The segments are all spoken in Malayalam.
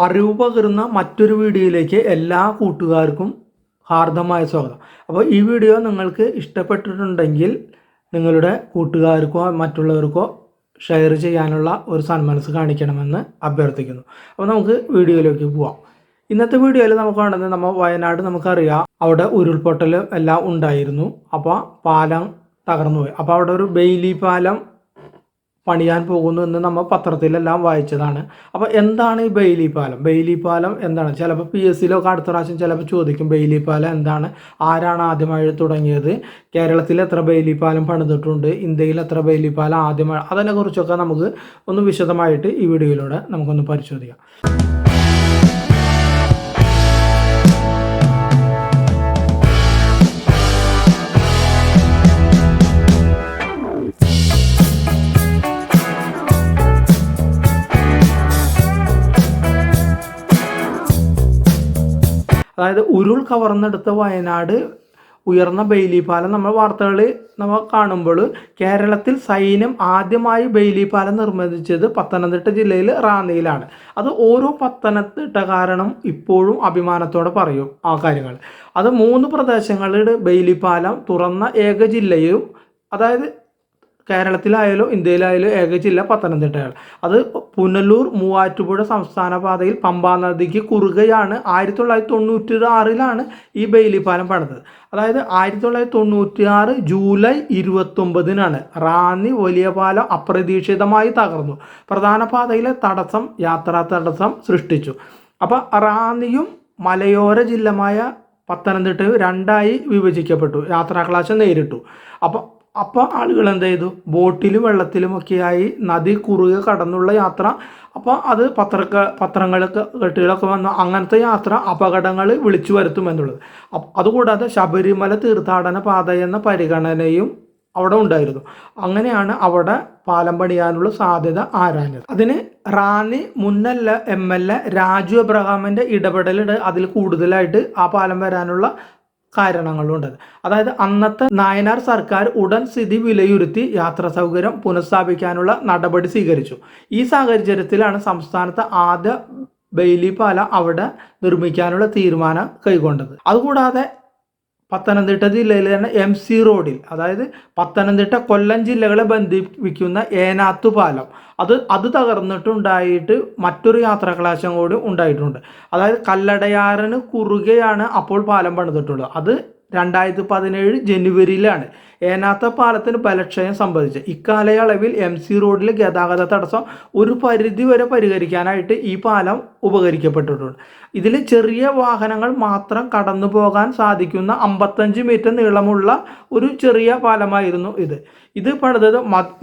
അറിവ് പകരുന്ന മറ്റൊരു വീഡിയോയിലേക്ക് എല്ലാ കൂട്ടുകാർക്കും ഹാർദമായ സ്വാഗതം. അപ്പോൾ ഈ വീഡിയോ നിങ്ങൾക്ക് ഇഷ്ടപ്പെട്ടിട്ടുണ്ടെങ്കിൽ നിങ്ങളുടെ കൂട്ടുകാർക്കോ മറ്റുള്ളവർക്കോ ഷെയർ ചെയ്യാനുള്ള ഒരു സന്മനസ് കാണിക്കണമെന്ന് അഭ്യർത്ഥിക്കുന്നു. അപ്പോൾ നമുക്ക് വീഡിയോയിലേക്ക് പോവാം. ഇന്നത്തെ വീഡിയോയിൽ നമുക്ക് കാണുന്നത് നമ്മൾ വയനാട് നമുക്കറിയാം, അവിടെ ഉരുൾപൊട്ടൽ എല്ലാം ഉണ്ടായിരുന്നു. അപ്പോൾ പാലം തകർന്നു പോയി. അപ്പോൾ അവിടെ ഒരു ബെയിലി പാലം പണിയാൻ പോകുന്നു എന്ന് നമ്മൾ പത്രത്തിലെല്ലാം വായിച്ചതാണ്. അപ്പോൾ എന്താണ് ഈ ബെയിലി പാലം? ബെയിലി പാലം എന്താണ്? ചിലപ്പോൾ PSCയിലൊക്കെ അടുത്ത പ്രാവശ്യം ചിലപ്പോൾ ചോദിക്കും ബെയിലി പാലം എന്താണ്, ആരാണ് ആദ്യമായി തുടങ്ങിയത്, കേരളത്തിൽ എത്ര ബെയിലി പാലം പണിതിട്ടുണ്ട്, ഇന്ത്യയിൽ എത്ര ബെയിലി പാലം ആദ്യമായി, അതിനെക്കുറിച്ചൊക്കെ നമുക്ക് ഒന്ന് വിശദമായിട്ട് ഈ വീഡിയോയിലൂടെ നമുക്കൊന്ന് പരിശോധിക്കാം. അതായത് ഉരുൾ കവർന്നെടുത്ത വയനാട് ഉയർന്ന ബെയിലി പാലം നമ്മൾ വാർത്തകളിൽ നമ്മൾ കാണുമ്പോൾ കേരളത്തിൽ സൈന്യം ആദ്യമായി ബെയിലി പാലം നിർമ്മിച്ചത് പത്തനംതിട്ട ജില്ലയിൽ റാന്നിയിലാണ്. അത് ഓരോ പത്തനംതിട്ടക്കാരനും ഇപ്പോഴും അഭിമാനത്തോടെ പറയും ആ കാര്യങ്ങൾ. അത് 3 പ്രദേശങ്ങളിൽ ബെയിലി പാലം തുറന്ന ഏക ജില്ലയും, അതായത് കേരളത്തിലായാലും ഇന്ത്യയിലായാലും ഏക ജില്ല പത്തനംതിട്ടയാണ്. അത് പുനലൂർ മൂവാറ്റുപുഴ സംസ്ഥാന പാതയിൽ പമ്പാ നദിക്ക് കുറുകെയാണ്. 1996 ഈ ബെയിലി പാലം പണിതത്. അതായത് 1996 ജൂലൈ 29 റാന്നി വലിയ പാലം അപ്രതീക്ഷിതമായി തകർന്നു. പ്രധാന പാതയിലെ തടസ്സം യാത്രാ തടസ്സം സൃഷ്ടിച്ചു. അപ്പോൾ റാന്നിയും മലയോര ജില്ലമായ പത്തനംതിട്ടയും 2ആയി വിഭജിക്കപ്പെട്ടു. യാത്രാക്ലേശം നേരിട്ടു. അപ്പോൾ ആളുകൾ എന്ത് ചെയ്തു? ബോട്ടിലും വെള്ളത്തിലുമൊക്കെയായി നദി കുറുകെ കടന്നുള്ള യാത്ര. അപ്പോൾ അത് പത്രങ്ങളൊക്കെ കെട്ടുകളൊക്കെ വന്നു. അങ്ങനത്തെ യാത്ര അപകടങ്ങൾ വിളിച്ചു വരുത്തുമെന്നുള്ളത്. അതുകൂടാതെ ശബരിമല തീർത്ഥാടന പാത എന്ന പരിഗണനയും അവിടെ ഉണ്ടായിരുന്നു. അങ്ങനെയാണ് അവിടെ പാലം പണിയാനുള്ള സാധ്യത ആരാഞ്ഞത്. അതിന് റാന്നി മുൻ MLA രാജു എബ്രഹാമിൻ്റെ ഇടപെടലുണ്ട്. അതിൽ കൂടുതലായിട്ട് ആ പാലം വരാനുള്ള കാരണങ്ങളുണ്ട്. അതായത് അന്നത്തെ നായനാർ സർക്കാർ ഉടൻ സ്ഥിതി വിലയിരുത്തി യാത്രാ സൗകര്യം പുനഃസ്ഥാപിക്കാനുള്ള നടപടി സ്വീകരിച്ചു. ഈ സാഹചര്യത്തിലാണ് സംസ്ഥാനത്തെ ആദ്യ ബെയിലി പാലം അവിടെ നിർമ്മിക്കാനുള്ള തീരുമാനം കൈക്കൊണ്ടത്. അതുകൂടാതെ പത്തനംതിട്ട ജില്ലയിൽ തന്നെ MC റോഡിൽ, അതായത് പത്തനംതിട്ട കൊല്ലം ജില്ലകളെ ബന്ധിപ്പിക്കുന്ന ഏനാത്തു പാലം, അത് തകർന്നിട്ടുണ്ടായിട്ട് മറ്റൊരു യാത്രാക്ലേശം കൂടി ഉണ്ടായിട്ടുണ്ട്. അതായത് കല്ലടയാറിന് കുറുകെയാണ് അപ്പോൾ പാലം പണിതിട്ടുള്ളത്. അത് 2017 ജനുവരിയിലാണ് ഏനാത്ത പാലത്തിന് ബലക്ഷയം സംഭവിച്ചത്. ഇക്കാലയളവിൽ MC റോഡിലെ ഗതാഗത തടസ്സം ഒരു പരിധി വരെ പരിഹരിക്കാനായിട്ട് ഈ പാലം ഉപകരിക്കപ്പെട്ടിട്ടുണ്ട്. ഇതിൽ ചെറിയ വാഹനങ്ങൾ മാത്രം കടന്നു പോകാൻ സാധിക്കുന്ന 55 മീറ്റർ നീളമുള്ള ഒരു ചെറിയ പാലമായിരുന്നു ഇത് പണിതത്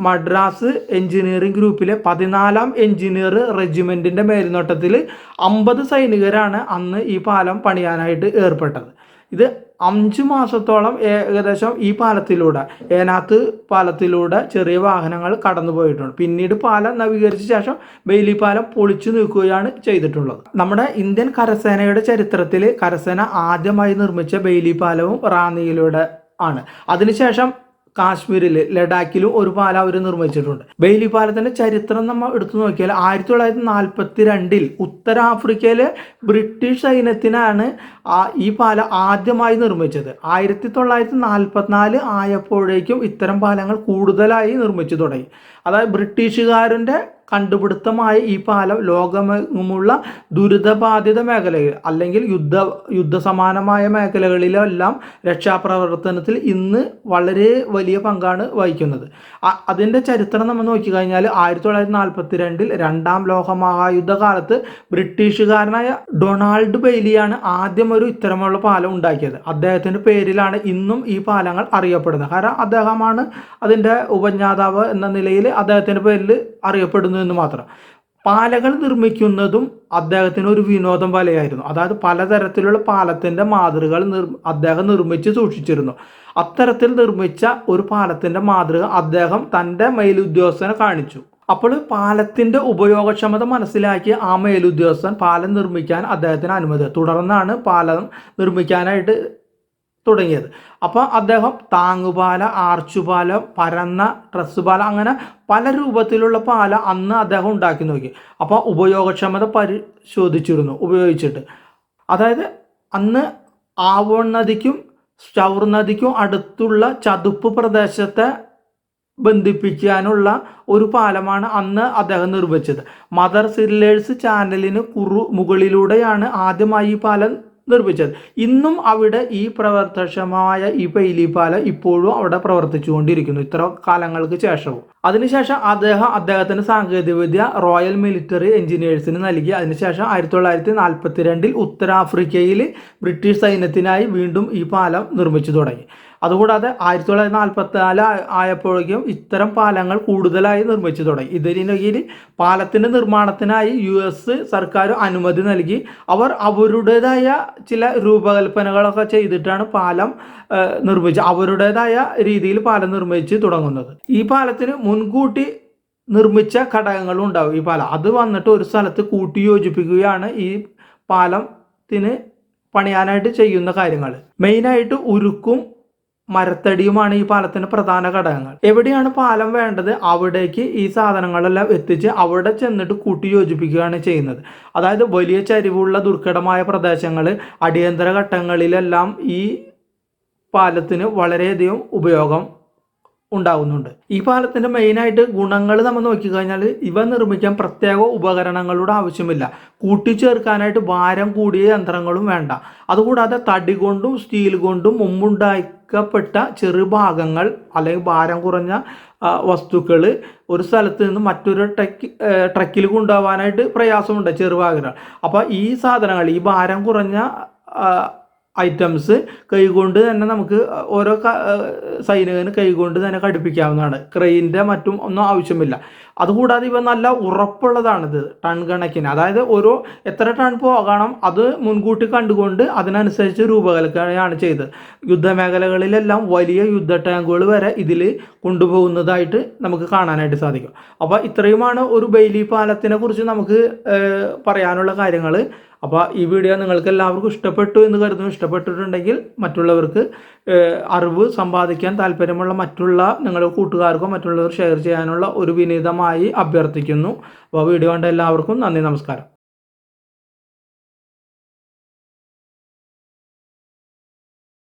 മദ്രാസ് എഞ്ചിനീയറിംഗ് ഗ്രൂപ്പിലെ 14ാം എഞ്ചിനീയർ റെജിമെൻറ്റിൻ്റെ മേൽനോട്ടത്തിൽ 50 സൈനികരാണ് അന്ന് ഈ പാലം പണിയാനായിട്ട് ഏർപ്പെട്ടത്. ഇത് 5 മാസത്തോളം ഏകദേശം ഈ പാലത്തിലൂടെ, ഏനാത്ത് പാലത്തിലൂടെ ചെറിയ വാഹനങ്ങൾ കടന്നു പോയിട്ടുണ്ട്. പിന്നീട് പാലം നവീകരിച്ച ശേഷം ബെയിലി പാലം പൊളിച്ചു നീക്കുകയാണ് ചെയ്തിട്ടുള്ളത്. നമ്മുടെ ഇന്ത്യൻ കരസേനയുടെ ചരിത്രത്തിൽ കരസേന ആദ്യമായി നിർമ്മിച്ച ബെയിലി പാലവും റാന്നിയിലൂടെ ആണ്. അതിനുശേഷം കാശ്മീരിൽ ലഡാക്കിലും ഒരു പാലം അവർ നിർമ്മിച്ചിട്ടുണ്ട്. ബെയിലി പാലത്തിൻ്റെ ചരിത്രം നമ്മൾ എടുത്തു നോക്കിയാൽ 1942 ഉത്തരാഫ്രിക്കയിലെ ബ്രിട്ടീഷ് സൈന്യത്തിനാണ് ഈ പാലം ആദ്യമായി നിർമ്മിച്ചത്. 1944 ആയപ്പോഴേക്കും ഇത്തരം പാലങ്ങൾ കൂടുതലായി നിർമ്മിച്ചു തുടങ്ങി. അതായത് ബ്രിട്ടീഷുകാരൻ്റെ കണ്ടുപിടുത്തമായ ഈ പാലം ലോകമെങ്ങുമുള്ള ദുരിതബാധിത മേഖലയിൽ അല്ലെങ്കിൽ യുദ്ധസമാനമായ മേഖലകളിലെല്ലാം രക്ഷാപ്രവർത്തനത്തിൽ ഇന്ന് വളരെ വലിയ പങ്കാണ് വഹിക്കുന്നത്. അതിൻ്റെ ചരിത്രം നമ്മൾ നോക്കിക്കഴിഞ്ഞാൽ 1942 2ാം ലോകമഹായുദ്ധ കാലത്ത് ബ്രിട്ടീഷുകാരനായ ഡൊണാൾഡ് ബെയ്ലിയാണ് ആദ്യം ഒരു ഇത്തരമുള്ള പാലം ഉണ്ടാക്കിയത്. അദ്ദേഹത്തിൻ്റെ പേരിലാണ് ഇന്നും ഈ പാലങ്ങൾ അറിയപ്പെടുന്നത്. കാരണം അദ്ദേഹമാണ് അതിൻ്റെ ഉപജ്ഞാതാവ് എന്ന നിലയിൽ അദ്ദേഹത്തിൻ്റെ പേരിൽ അറിയപ്പെടുന്നു എന്ന് മാത്രം. പാലങ്ങൾ നിർമ്മിക്കുന്നതും അദ്ദേഹത്തിന് ഒരു വിനോദം പോലെയായിരുന്നു. അതായത് പലതരത്തിലുള്ള പാലത്തിൻ്റെ മാതൃകകൾ അദ്ദേഹം നിർമ്മിച്ച് സൂക്ഷിച്ചിരുന്നു. അത്തരത്തിൽ നിർമ്മിച്ച ഒരു പാലത്തിൻ്റെ മാതൃക അദ്ദേഹം തൻ്റെ മേലുദ്യോഗസ്ഥനെ കാണിച്ചു. അപ്പോൾ പാലത്തിൻ്റെ ഉപയോഗക്ഷമത മനസ്സിലാക്കി ആ മേലുദ്യോഗസ്ഥൻ പാലം നിർമ്മിക്കാൻ അദ്ദേഹത്തിന് അനുമതി. തുടർന്നാണ് പാലം നിർമ്മിക്കാനായിട്ട് തുടങ്ങിയത്. അപ്പോൾ അദ്ദേഹം താങ്ങുപാല, ആർച്ചുപാലം, പരന്ന ട്രസ് പാലം, അങ്ങനെ പല രൂപത്തിലുള്ള പാലം അന്ന് അദ്ദേഹം ഉണ്ടാക്കി നോക്കി. അപ്പോൾ ഉപയോഗക്ഷമത പരിശോധിച്ചിരുന്നു ഉപയോഗിച്ചിട്ട്. അതായത് അന്ന് ആവോൺ നദിക്കും സ്റ്റൗർ നദിക്കും അടുത്തുള്ള ചതുപ്പ് പ്രദേശത്തെ ബന്ധിപ്പിക്കാനുള്ള ഒരു പാലമാണ് അന്ന് അദ്ദേഹം നിർമ്മിച്ചത്. മദർ സില്ലേഴ്സ് ചാനലിന് മുകളിലൂടെയാണ് ആദ്യമായി ഈ പാലം നിർമ്മിച്ചത്. ഇന്നും അവിടെ ഈ പ്രവർത്തനക്ഷമമായ ഈ ബെയ്ലി പാലം ഇപ്പോഴും അവിടെ പ്രവർത്തിച്ചുകൊണ്ടിരിക്കുന്നു ഇത്ര കാലങ്ങൾക്ക് ശേഷവും. അതിനുശേഷം അദ്ദേഹത്തിന് സാങ്കേതികവിദ്യ റോയൽ മിലിറ്ററി എഞ്ചിനീയേഴ്സിന് നൽകി. അതിനുശേഷം 1942 ഉത്തരാഫ്രിക്കയിൽ ബ്രിട്ടീഷ് സൈന്യത്തിനായി വീണ്ടും ഈ പാലം നിർമ്മിച്ചു തുടങ്ങി. അതുകൂടാതെ 1944 ആയപ്പോഴേക്കും ഇത്തരം പാലങ്ങൾ കൂടുതലായി നിർമ്മിച്ചു തുടങ്ങി. ഇതിനിടയിൽ പാലത്തിൻ്റെ നിർമ്മാണത്തിനായി US സർക്കാർ അനുമതി നൽകി. അവർ അവരുടേതായ ചില രൂപകൽപ്പനകളൊക്കെ ചെയ്തിട്ടാണ് പാലം നിർമ്മിച്ചത്. അവരുടേതായ രീതിയിൽ പാലം നിർമ്മിച്ച് തുടങ്ങുന്നത്. ഈ പാലത്തിന് മുൻകൂട്ടി നിർമ്മിച്ച ഘടകങ്ങളും ഉണ്ടാവും ഈ പാലം. അത് വന്നിട്ട് ഒരു സ്ഥലത്ത് കൂട്ടി യോജിപ്പിക്കുകയാണ് ഈ പാലത്തിന് പണിയാനായിട്ട് ചെയ്യുന്ന കാര്യങ്ങൾ. മെയിനായിട്ട് ഉരുക്കും മരത്തടിയുമാണ് ഈ പാലത്തിന് പ്രധാന ഘടകങ്ങൾ. എവിടെയാണ് പാലം വേണ്ടത് അവിടേക്ക് ഈ സാധനങ്ങളെല്ലാം എത്തിച്ച് അവിടെ ചെന്നിട്ട് കൂട്ടി യോജിപ്പിക്കുകയാണ് ചെയ്യുന്നത്. അതായത് വലിയ ചരിവുള്ള ദുർഘടമായ പ്രദേശങ്ങൾ, അടിയന്തര ഘട്ടങ്ങളിലെല്ലാം ഈ പാലത്തിന് വളരെയധികം ഉപയോഗം ഉണ്ടാകുന്നുണ്ട്. ഈ പാലത്തിൻ്റെ മെയിനായിട്ട് ഗുണങ്ങൾ നമ്മൾ നോക്കിക്കഴിഞ്ഞാൽ ഇവ നിർമ്മിക്കാൻ പ്രത്യേക ഉപകരണങ്ങളുടെ ആവശ്യമില്ല. കൂട്ടിച്ചേർക്കാനായിട്ട് ഭാരം കൂടിയ യന്ത്രങ്ങളും വേണ്ട. അതുകൂടാതെ തടി കൊണ്ടും സ്റ്റീൽ കൊണ്ടും മുമ്പുണ്ടാക്കപ്പെട്ട ചെറുഭാഗങ്ങൾ അല്ലെങ്കിൽ ഭാരം കുറഞ്ഞ വസ്തുക്കൾ ഒരു സ്ഥലത്ത് നിന്ന് മറ്റൊരു ട്രക്കിൽ കൊണ്ടുപോകാനായിട്ട് പ്രയാസമുണ്ട് ചെറുഭാഗങ്ങൾ. അപ്പോൾ ഈ സാധനങ്ങൾ, ഈ ഭാരം കുറഞ്ഞ ഐറ്റംസ് കൈകൊണ്ട് തന്നെ നമുക്ക് ഓരോ സൈനികന് കൈകൊണ്ട് തന്നെ ഘടിപ്പിക്കാവുന്നതാണ്. ക്രെയിനിൻ്റെ മറ്റും ഒന്നും ആവശ്യമില്ല. അതുകൂടാതെ ഇവ നല്ല ഉറപ്പുള്ളതാണിത് ടൺ കണക്കിന്. അതായത് എത്ര ടൺ പോകണം അത് മുൻകൂട്ടി കണ്ടുകൊണ്ട് അതിനനുസരിച്ച് രൂപകൽപ്പനയാണ് ചെയ്തത്. യുദ്ധമേഖലകളിലെല്ലാം വലിയ യുദ്ധ ടാങ്കുകൾ വരെ ഇതിൽ കൊണ്ടുപോകുന്നതായിട്ട് നമുക്ക് കാണാനായിട്ട് സാധിക്കും. അപ്പോൾ ഇത്രയുമാണ് ഒരു ബെയ്ലി പാലത്തിനെ കുറിച്ച് നമുക്ക് പറയാനുള്ള കാര്യങ്ങൾ. അപ്പോൾ ഈ വീഡിയോ നിങ്ങൾക്ക് എല്ലാവർക്കും ഇഷ്ടപ്പെട്ടു എന്ന് കരുതുന്നു. ഇഷ്ടപ്പെട്ടിട്ടുണ്ടെങ്കിൽ മറ്റുള്ളവർക്ക് അറിവ് സമ്പാദിക്കാൻ താല്പര്യമുള്ള മറ്റുള്ള നിങ്ങളുടെ കൂട്ടുകാർക്കോ മറ്റുള്ളവർ ഷെയർ ചെയ്യാനുള്ള ഒരു വിനീതമായി അഭ്യർത്ഥിക്കുന്നു. അപ്പോൾ വീഡിയോ കണ്ട എല്ലാവർക്കും നന്ദി, നമസ്കാരം.